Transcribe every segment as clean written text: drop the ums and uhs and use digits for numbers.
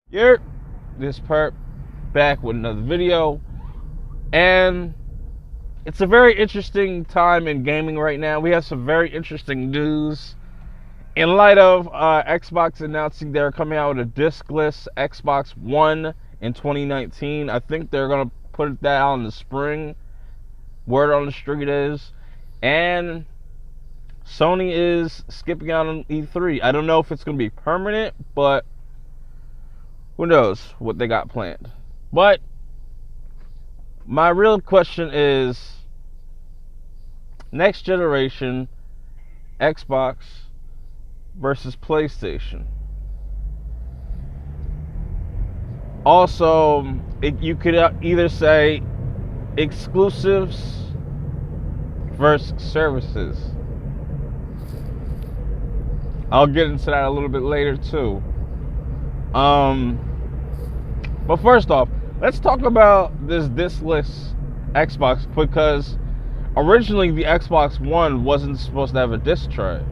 Here, this perp back with another video, and it's a very interesting time in gaming right now. We have some very interesting news in light of Xbox announcing they're coming out with a discless Xbox One in 2019. I think they're gonna put that out in the spring. Word on the street is, and Sony is skipping out on E3. I don't know if it's gonna be permanent, but who knows what they got planned. But my real question is, next generation Xbox versus PlayStation. Also, you could either say exclusives versus services. I'll get into that a little bit later too. But first off, let's talk about this discless Xbox, because originally the Xbox One wasn't supposed to have a disc tray.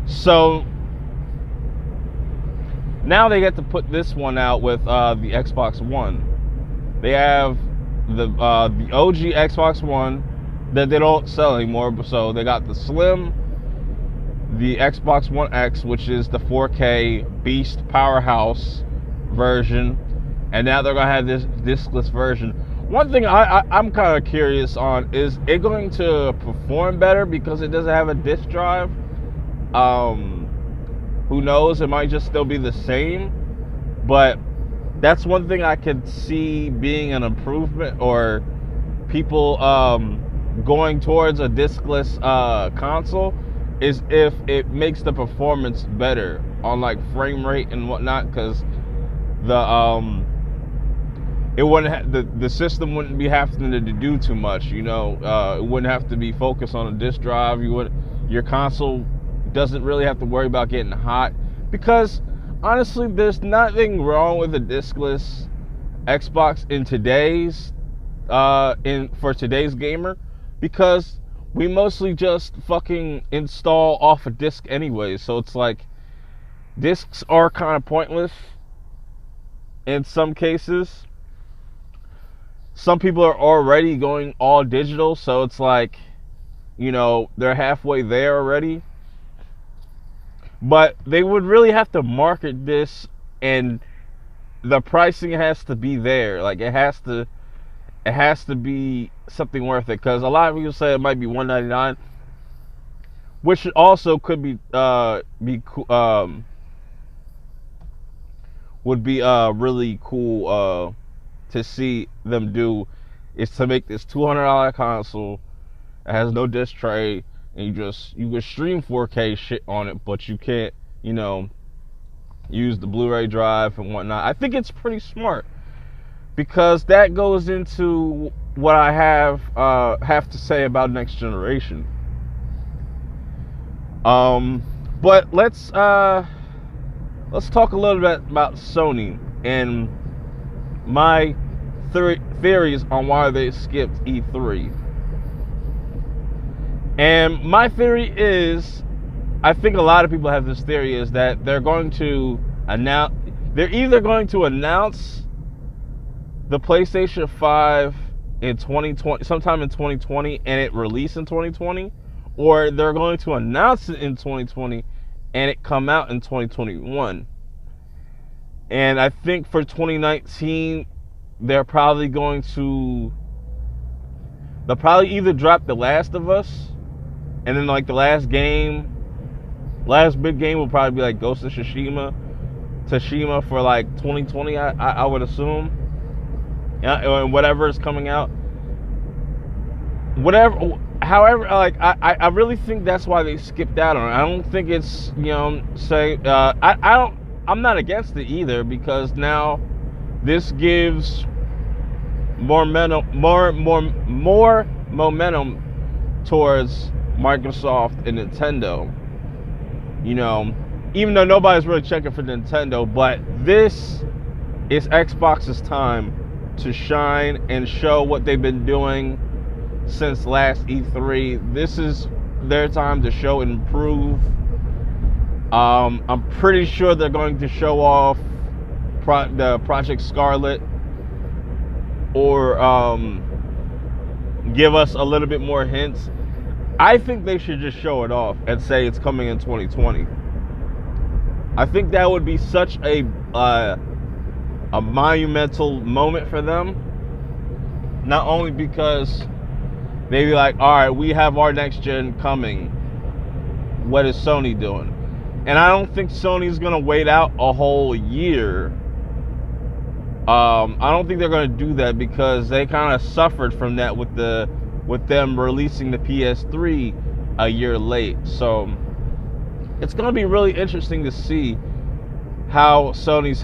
So now they get to put this one out with the Xbox One. They have the OG Xbox One that they don't sell anymore. So they got the Slim, the Xbox One X, which is the 4K beast powerhouse version, and now they're gonna have this discless version. One thing I'm kind of curious on, is it going to perform better because it doesn't have a disc drive? Who knows? It might just still be the same, but that's one thing I could see being an improvement, or people going towards a discless console, is if it makes the performance better on like frame rate and whatnot, because it wouldn't the system wouldn't be having to do too much, you know. It wouldn't have to be focused on a disk drive. Your console doesn't really have to worry about getting hot, because honestly, there's nothing wrong with a discless Xbox in today's for today's gamer, because we mostly just fucking install off a disc anyway. So it's like, discs are kind of pointless in some cases. Some people are already going all digital, so it's like, you know, they're halfway there already. But they would really have to market this, and the pricing has to be there. Like, it has to be something worth it, because a lot of people say it might be $199, which also could would be really cool to see them do, is to make this $200 console that has no disc tray, and you can stream 4K shit on it, but you can't, you know, use the Blu-ray drive and whatnot. I think it's pretty smart, because that goes into what I have to say about next generation. But let's talk a little bit about Sony and my theories on why they skipped E3. And my theory is, I think a lot of people have this theory, is that they're either going to announce the PlayStation 5 in 2020, sometime in 2020, and it release in 2020, or they're going to announce it in 2020 and it come out in 2021. And I think for 2019, they'll probably either drop The Last of Us, and then like the last big game will probably be like Ghost of Tsushima for like 2020, I would assume. Yeah, whatever is coming out. However, like I really think that's why they skipped out on it. I don't think it's, you know, I'm not against it either, because now this gives more momentum towards Microsoft and Nintendo. You know, even though nobody's really checking for Nintendo, but this is Xbox's time to shine and show what they've been doing since last E3. This is their time to show and improve. I'm pretty sure they're going to show off the Project Scarlet, or give us a little bit more hints. I think they should just show it off and say it's coming in 2020. I think that would be such a monumental moment for them. Not only because they'd be like, all right, we have our next gen coming. What is Sony doing? And I don't think Sony's gonna wait out a whole year. I don't think they're gonna do that, because they kind of suffered from that with them releasing the PS3 a year late. So it's gonna be really interesting to see how Sony's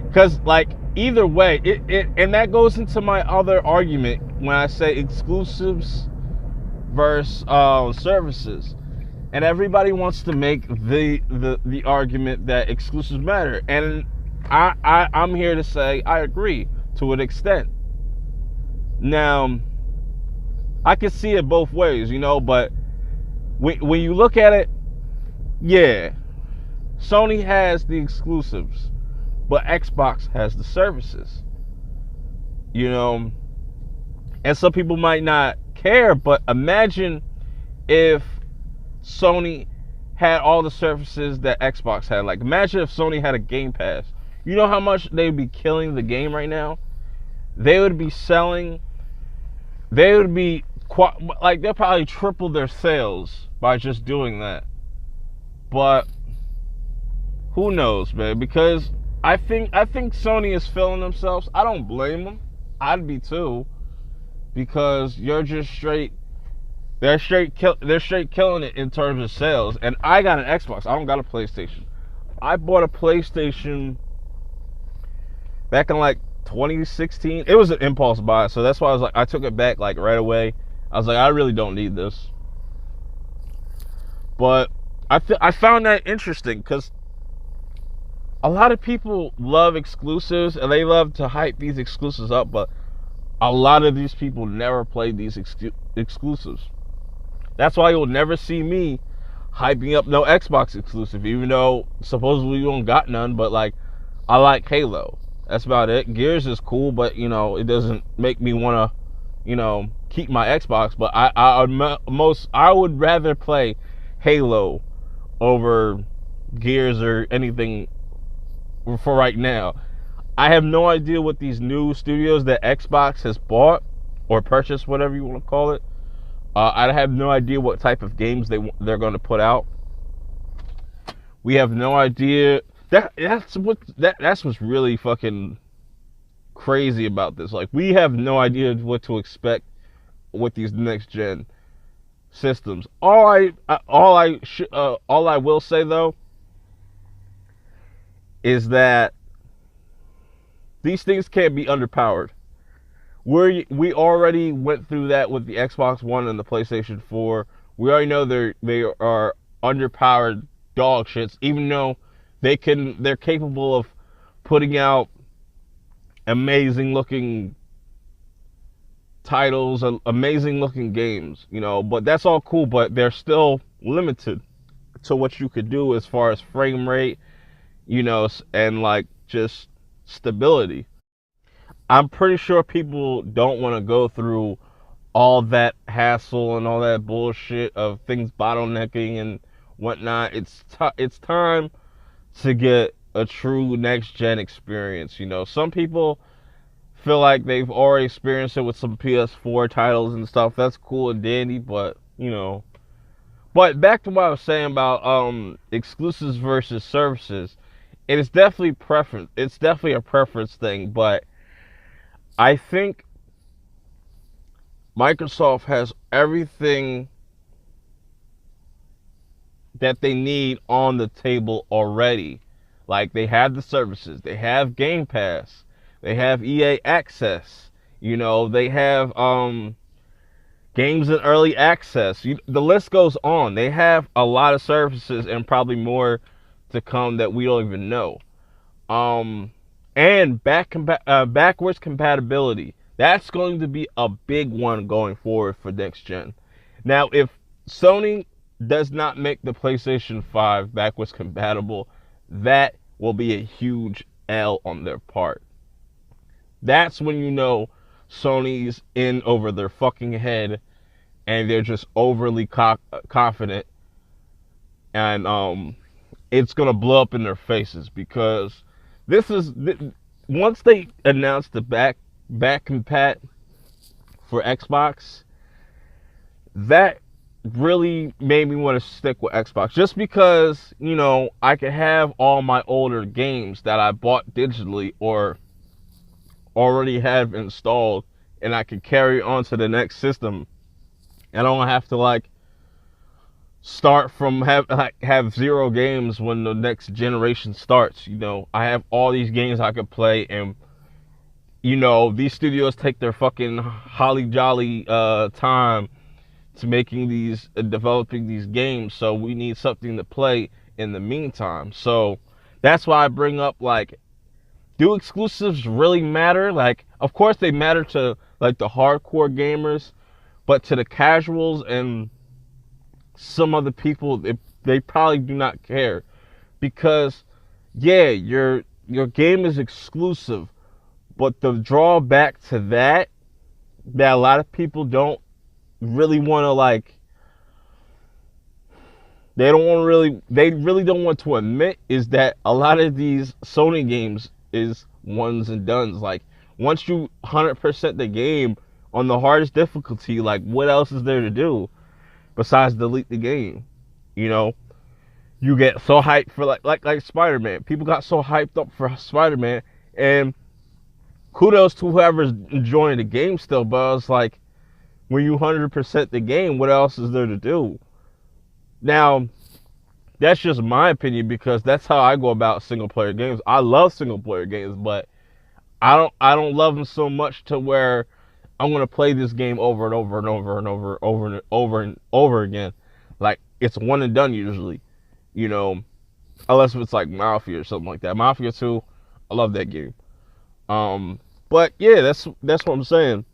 because like either way, it and that goes into my other argument when I say exclusives versus services. And everybody wants to make the argument that exclusives matter, and I'm here to say I agree to an extent. Now, I can see it both ways, but when you look at it, yeah, Sony has the exclusives, but Xbox has the services. And some people might not care, but imagine if Sony had all the services that Xbox had. Like, imagine if Sony had a Game Pass. You know how much they'd be killing the game right now? They would be selling, they'll probably triple their sales by just doing that. But who knows, man? Because I think Sony is feeling themselves. I don't blame them. I'd be too, because you're just straight. They're straight killing it in terms of sales. And I got an Xbox. I don't got a PlayStation. I bought a PlayStation back in like 2016. It was an impulse buy, so that's why I took it back like right away. I was like, I really don't need this. But I found that interesting, because a lot of people love exclusives and they love to hype these exclusives up, but a lot of these people never played these exclusives. That's why you'll never see me hyping up no Xbox exclusive, even though supposedly you don't got none. But like, I like Halo. That's about it. Gears is cool, but it doesn't make me want to, keep my Xbox. But I would rather play Halo over Gears or anything for right now. I have no idea what these new studios that Xbox has bought or purchased, whatever you want to call it. I have no idea what type of games they're going to put out. We have no idea. That's what's really fucking crazy about this. Like, we have no idea what to expect with these next gen systems. All I will say though is that these things can't be underpowered. We already went through that with the Xbox One and the PlayStation 4. We already know they are underpowered dog shits, even though they're capable of putting out amazing looking titles, amazing looking games, but that's all cool, but they're still limited to what you could do as far as frame rate, and like just stability. I'm pretty sure people don't want to go through all that hassle and all that bullshit of things bottlenecking and whatnot. It's time to get a true next gen experience. Some people feel like they've already experienced it with some PS4 titles and stuff. That's cool and dandy, but But back to what I was saying about exclusives versus services. It is definitely preference. It's definitely a preference thing, but I think Microsoft has everything that they need on the table already. Like, they have the services, they have Game Pass, they have EA Access, they have games in early access. The list goes on. They have a lot of services and probably more to come that we don't even know. And backwards compatibility. That's going to be a big one going forward for next gen. Now, if Sony does not make the PlayStation 5 backwards compatible, that will be a huge L on their part. That's when you know Sony's in over their fucking head and they're just overly confident, and it's gonna blow up in their faces, because this is once they announced the back compat for Xbox, that really made me want to stick with Xbox, just because, you know, I could have all my older games that I bought digitally or already have installed, and I could carry on to the next system. I don't have to like start from have 0 games when the next generation starts. You know, I have all these games I could play, and you know, these studios take their fucking holly jolly time to making these developing these games, so we need something to play in the meantime. So that's why I bring up, like, do exclusives really matter? Like, of course they matter to like the hardcore gamers, but to the casuals and some other people, they probably do not care, because yeah, your game is exclusive, but the drawback to that a lot of people don't really want to, like, they really don't want to admit, is that a lot of these Sony games is ones and dones. Like, once you 100% the game on the hardest difficulty, like, what else is there to do besides delete the game? You know, you get so hyped for like Spider-Man. People got so hyped up for Spider-Man, and kudos to whoever's enjoying the game still, but it's like, when you 100% the game, what else is there to do? Now, that's just my opinion, because that's how I go about single player games. I love single player games, but I don't love them so much to where I'm gonna play this game over and over and over and over again. Like, it's one and done usually, you know, unless it's like Mafia or something like that. Mafia 2, I love that game. But yeah, that's what I'm saying.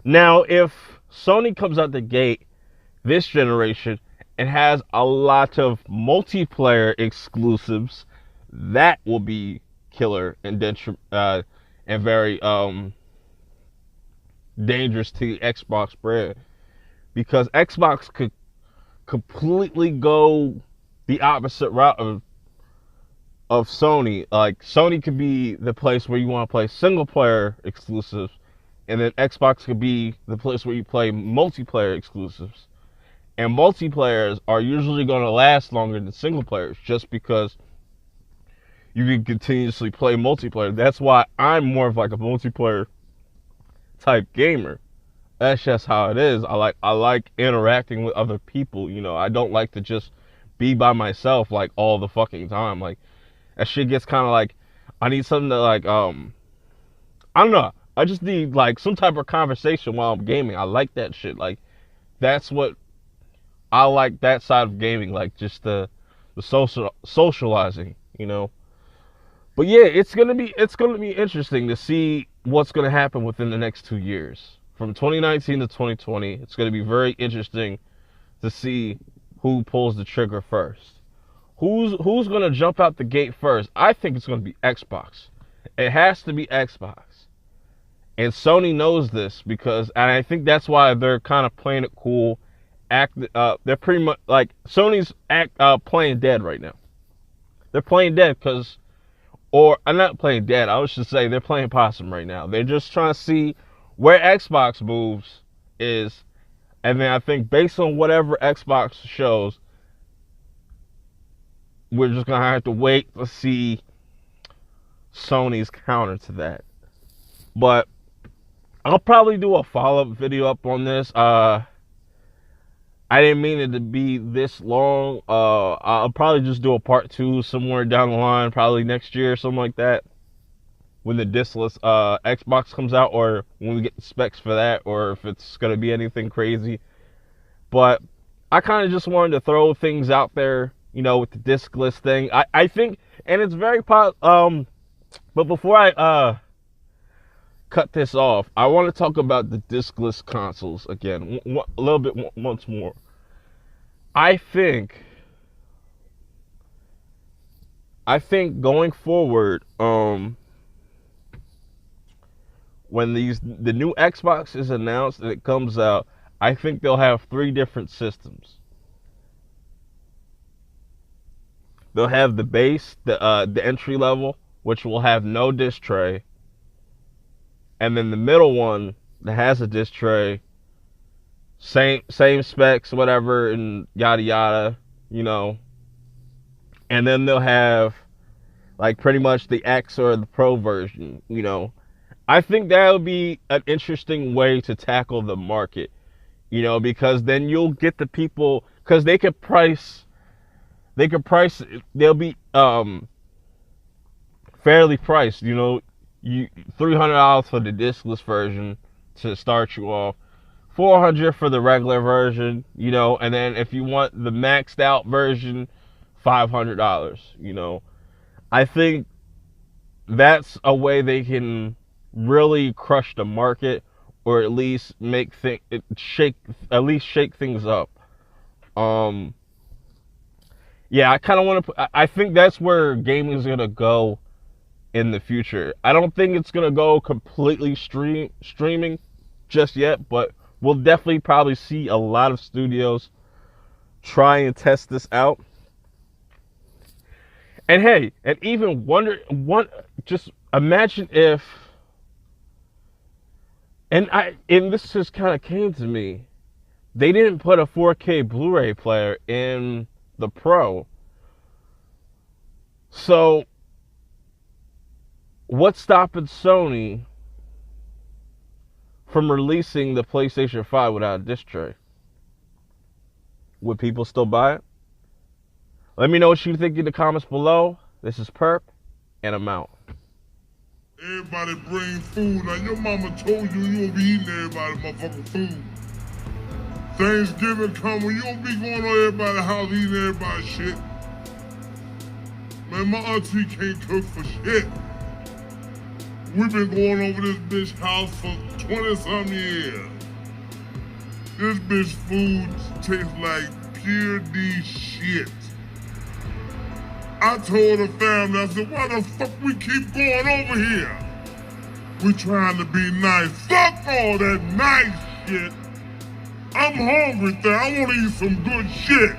Now, if Sony comes out the gate this generation and has a lot of multiplayer exclusives, that will be killer and very dangerous to the Xbox brand, because Xbox could completely go the opposite route of Sony. Like, Sony could be the place where you want to play single player exclusives, and then Xbox could be the place where you play multiplayer exclusives. And multiplayers are usually going to last longer than single players, just because you can continuously play multiplayer. That's why I'm more of like a multiplayer type gamer. That's just how it is. I like interacting with other people. You know, I don't like to just be by myself like all the fucking time. Like, that shit gets kind of like, I need something to, like, I don't know. I just need like some type of conversation while I'm gaming. I like that shit. Like, that's what I like, that side of gaming, like just the socializing, you know. But yeah, it's gonna be interesting to see what's gonna happen within the next 2 years, from 2019 to 2020. It's gonna be very interesting to see who pulls the trigger first. Who's gonna jump out the gate first? I think it's gonna be Xbox. It has to be Xbox. And Sony knows this, and I think that's why they're kind of playing it cool. They're pretty much like, Sony's playing dead right now. They're playing dead I'm not playing dead. I was just say they're playing possum right now. They're just trying to see where Xbox moves is, and then I think based on whatever Xbox shows, we're just gonna have to wait to see Sony's counter to that. But I'll probably do a follow-up video up on this. I didn't mean it to be this long. I'll probably just do a part 2 somewhere down the line, probably next year or something like that, when the discless Xbox comes out, or when we get the specs for that, or if it's gonna be anything crazy. But I kind of just wanted to throw things out there you know, with the discless thing. I think, and it's very but before I cut this off, I want to talk about the discless consoles again, a little bit once more. I think going forward, when the new Xbox is announced and it comes out, I think they'll have 3 different systems. They'll have the base, the entry level, which will have no disc tray, and then the middle one that has a disc tray, same specs, whatever, and yada yada, you know. And then they'll have like pretty much the X or the Pro version, you know. I think that would be an interesting way to tackle the market, you know, because then you'll get the people, because they'll be fairly priced, you know. You $300 for the discless version to start you off, $400 for the regular version, you know, and then if you want the maxed out version, $500, you know. I think that's a way they can really crush the market, or at least shake things up. Yeah, I kind of want to. I think that's where gaming is gonna go in the future. I don't think it's gonna go completely streaming just yet, but we'll definitely probably see a lot of studios try and test this out. And hey, and even just imagine if, and this just kind of came to me, they didn't put a 4K Blu-ray player in the Pro. So what's stopping Sony from releasing the PlayStation 5 without a disc tray? Would people still buy it? Let me know what you think in the comments below. This is Perp, and I'm out. Everybody bring food. Now your mama told you you won't be eating everybody's motherfucking food. Thanksgiving coming, you won't be going on everybody's house eating everybody's shit. Man, my auntie can't cook for shit. We've been going over this bitch house for 20-something years. This bitch food tastes like pure D shit. I told the family, I said, why the fuck we keep going over here? We trying to be nice. Fuck all that nice shit. I'm hungry, I want to eat some good shit.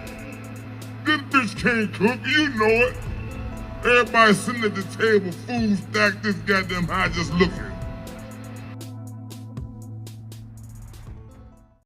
This bitch can't cook, you know it. Everybody sitting at the table, food stacked this goddamn high just looking.